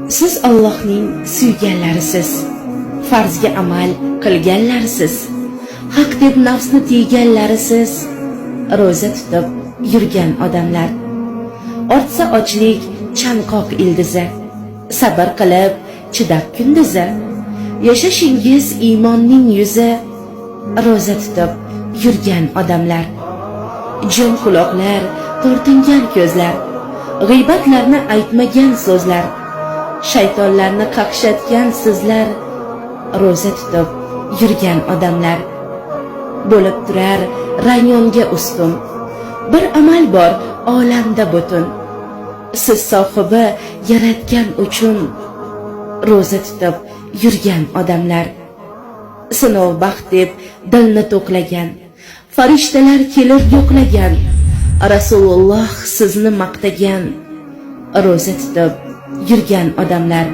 Siz Allohning suyganlarisiz, farzga amal qilganlarisiz, haq deb nafsni tiyganlarisiz, ro'za tutib yurgan odamlar. Ortsa ochlik chanqoq ildizi, sabr qilib chidab kunduzi, yashashingiz iymonning yuzi, ro'za tutib yurgan odamlar. Jim quloqlar, tortingan ko'zlar, g'iybatlarni aytmagan so'zlar, shaytonlarni qaqshatgan sizlar, ro'za tutib yurgan odamlar. Bo'lib turar rayonga ustun, bir amal bor olamda butun, siz sohibi yaratgan uchun, ro'za tutib yurgan odamlar. Sinov baxt deb dilni to'qlagan, farishtalar kelib yo'qlagan, Rasululloh sizni maqtagan, ro'za tutib yurgan odamlar.